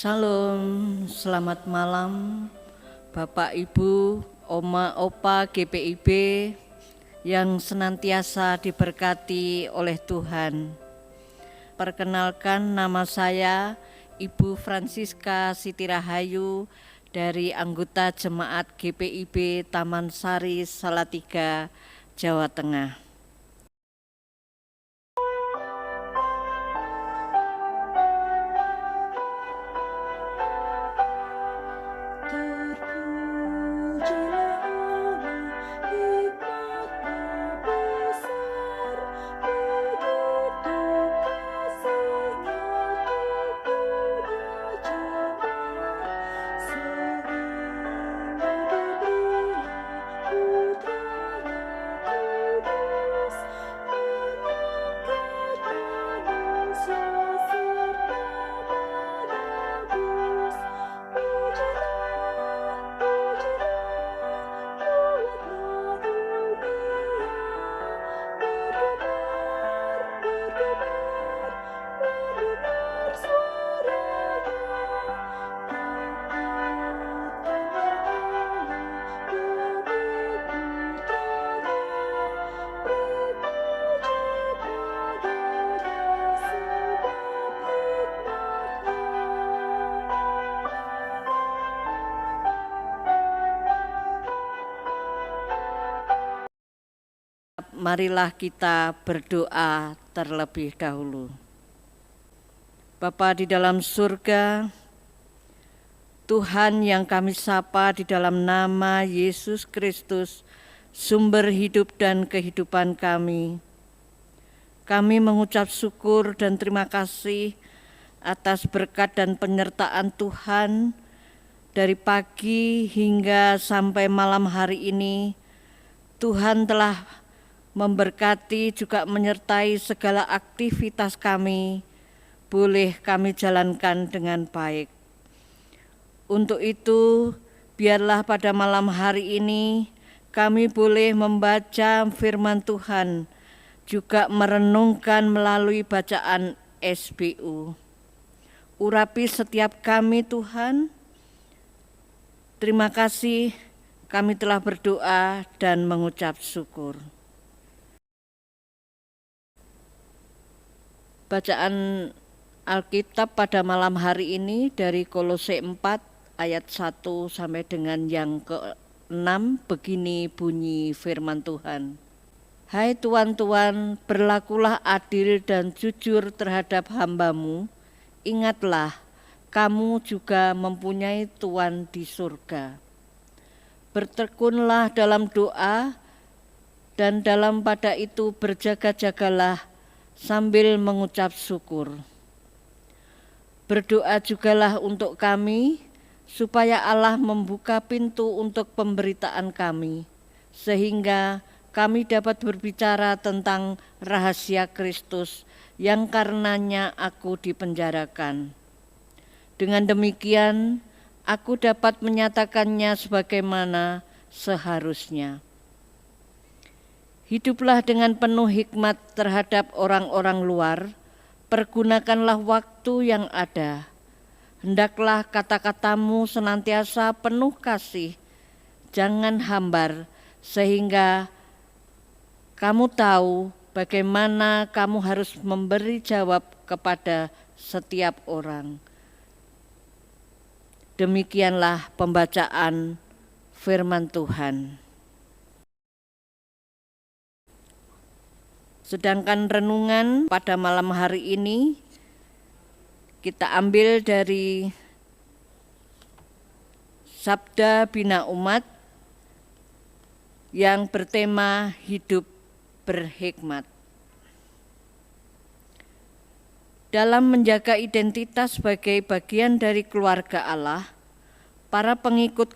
Salam, selamat malam Bapak Ibu, Oma, Opa, GPIB yang senantiasa diberkati oleh Tuhan. Perkenalkan, nama saya Ibu Francisca Siti Rahayu dari anggota Jemaat GPIB Taman Sari, Salatiga, Jawa Tengah. Marilah kita berdoa terlebih dahulu. Bapa di dalam surga, Tuhan yang kami sapa di dalam nama Yesus Kristus, sumber hidup dan kehidupan kami. Kami mengucap syukur dan terima kasih atas berkat dan penyertaan Tuhan dari pagi hingga sampai malam hari ini. Tuhan telah memberkati juga menyertai segala aktivitas kami, boleh kami jalankan dengan baik. Untuk itu, biarlah pada malam hari ini kami boleh membaca firman Tuhan, juga merenungkan melalui bacaan SBU. Urapi setiap kami Tuhan. Terima kasih, kami telah berdoa dan mengucap syukur. Bacaan Alkitab pada malam hari ini dari Kolose 4 ayat 1 sampai dengan yang ke-6, begini bunyi firman Tuhan. Hai tuan-tuan, berlakulah adil dan jujur terhadap hamba-Mu. Ingatlah, kamu juga mempunyai Tuan di surga. Bertekunlah dalam doa dan dalam pada itu berjaga-jagalah sambil mengucap syukur. Berdoa jugalah untuk kami, supaya Allah membuka pintu untuk pemberitaan kami, sehingga kami dapat berbicara tentang rahasia Kristus yang karenanya aku dipenjarakan. Dengan demikian, aku dapat menyatakannya sebagaimana seharusnya. Hiduplah dengan penuh hikmat terhadap orang-orang luar, pergunakanlah waktu yang ada. Hendaklah kata-katamu senantiasa penuh kasih, jangan hambar, sehingga kamu tahu bagaimana kamu harus memberi jawab kepada setiap orang. Demikianlah pembacaan firman Tuhan. Sedangkan renungan pada malam hari ini kita ambil dari Sabda Bina Umat yang bertema hidup berhikmat. Dalam menjaga identitas sebagai bagian dari keluarga Allah, para pengikut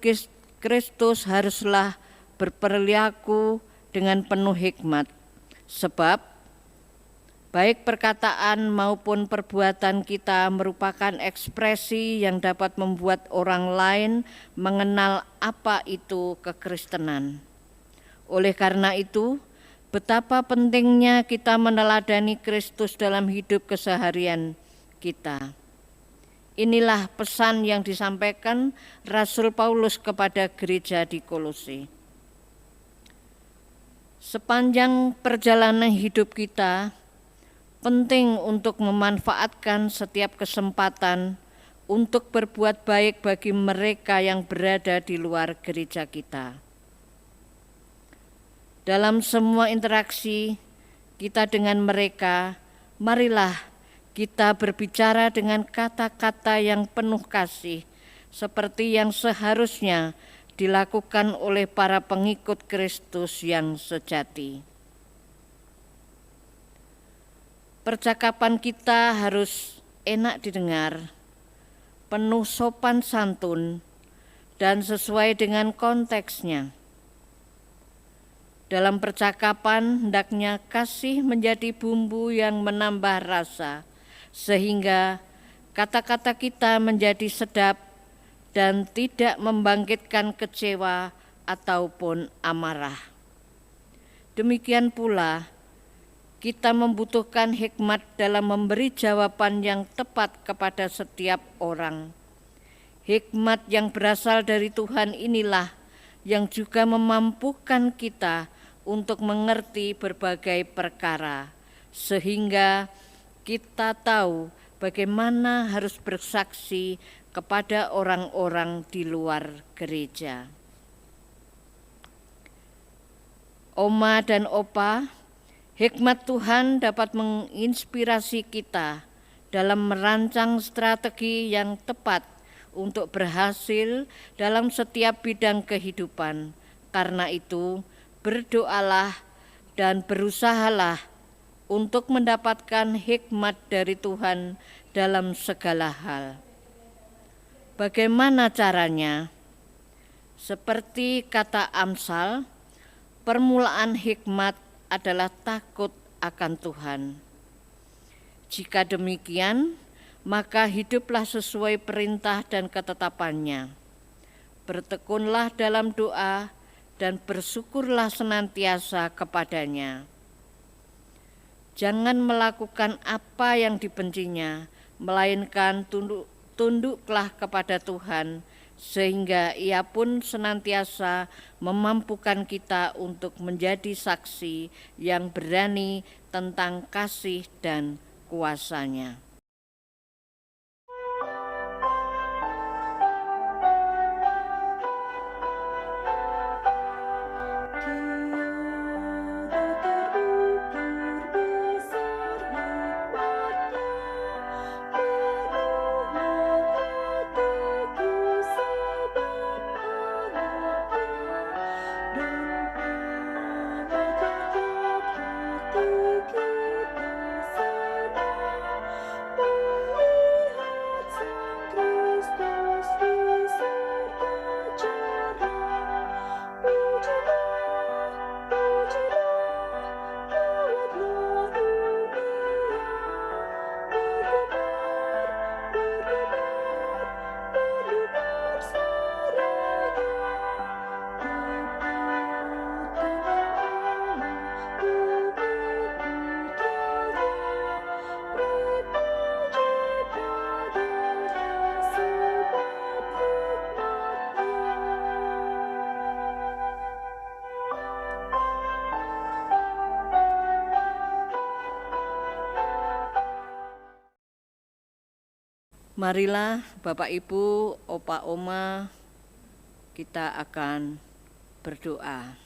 Kristus haruslah berperilaku dengan penuh hikmat. Sebab baik perkataan maupun perbuatan kita merupakan ekspresi yang dapat membuat orang lain mengenal apa itu kekristenan. Oleh karena itu, betapa pentingnya kita meneladani Kristus dalam hidup keseharian kita. Inilah pesan yang disampaikan Rasul Paulus kepada gereja di Kolose. Sepanjang perjalanan hidup kita, penting untuk memanfaatkan setiap kesempatan untuk berbuat baik bagi mereka yang berada di luar gereja kita. Dalam semua interaksi kita dengan mereka, marilah kita berbicara dengan kata-kata yang penuh kasih, seperti yang seharusnya dilakukan oleh para pengikut Kristus yang sejati. Percakapan kita harus enak didengar, penuh sopan santun, dan sesuai dengan konteksnya. Dalam percakapan, hendaknya kasih menjadi bumbu yang menambah rasa, sehingga kata-kata kita menjadi sedap dan tidak membangkitkan kecewa ataupun amarah. Demikian pula, kita membutuhkan hikmat dalam memberi jawaban yang tepat kepada setiap orang. Hikmat yang berasal dari Tuhan inilah yang juga memampukan kita untuk mengerti berbagai perkara, sehingga kita tahu bagaimana harus bersaksi kepada orang-orang di luar gereja. Oma dan Opa, hikmat Tuhan dapat menginspirasi kita dalam merancang strategi yang tepat untuk berhasil dalam setiap bidang kehidupan. Karena itu, berdoalah dan berusahalah untuk mendapatkan hikmat dari Tuhan dalam segala hal. Bagaimana caranya? Seperti kata Amsal, permulaan hikmat adalah takut akan Tuhan. Jika demikian, maka hiduplah sesuai perintah dan ketetapannya. Bertekunlah dalam doa dan bersyukurlah senantiasa kepadanya. Jangan melakukan apa yang dibencinya, melainkan tunduklah kepada Tuhan, sehingga Ia pun senantiasa memampukan kita untuk menjadi saksi yang berani tentang kasih dan kuasa-Nya. Marilah Bapak Ibu, Opa Oma, kita akan berdoa.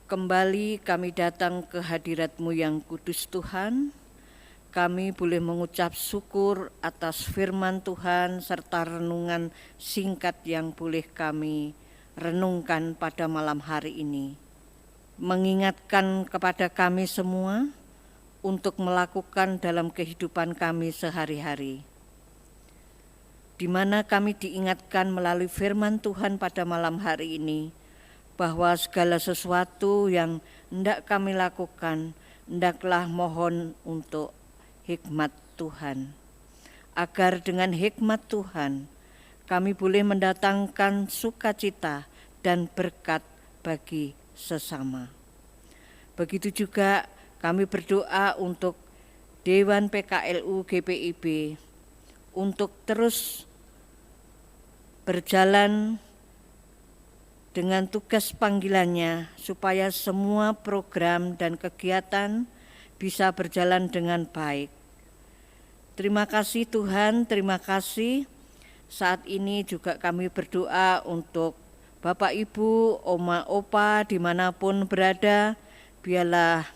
Kembali kami datang ke hadirat-Mu yang kudus Tuhan. Kami boleh mengucap syukur atas firman Tuhan serta renungan singkat yang boleh kami renungkan pada malam hari ini. Mengingatkan kepada kami semua untuk melakukan dalam kehidupan kami sehari-hari, di mana kami diingatkan melalui firman Tuhan pada malam hari ini, bahwa segala sesuatu yang hendak kami lakukan, hendaklah mohon untuk hikmat Tuhan, agar dengan hikmat Tuhan kami boleh mendatangkan sukacita dan berkat bagi sesama. Begitu juga kami berdoa untuk Dewan PKLU GPIB untuk terus berjalan dengan tugas panggilannya supaya semua program dan kegiatan bisa berjalan dengan baik. Terima kasih Tuhan, terima kasih. Saat ini juga kami berdoa untuk Bapak Ibu, Oma Opa dimanapun berada, biarlah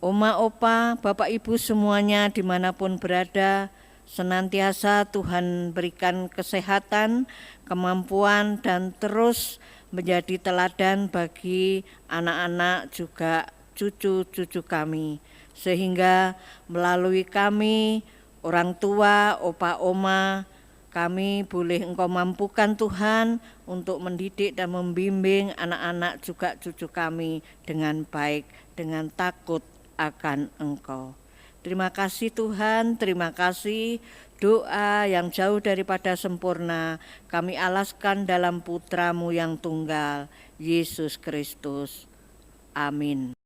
Oma Opa, Bapak Ibu semuanya dimanapun berada, senantiasa Tuhan berikan kesehatan, kemampuan, dan terus menjadi teladan bagi anak-anak juga cucu-cucu kami. Sehingga melalui kami, orang tua, opa, oma, kami boleh Engkau mampukan Tuhan untuk mendidik dan membimbing anak-anak juga cucu kami dengan baik, dengan takut akan Engkau. Terima kasih Tuhan, terima kasih. Doa yang jauh daripada sempurna kami alaskan dalam Putra-Mu yang tunggal, Yesus Kristus. Amin.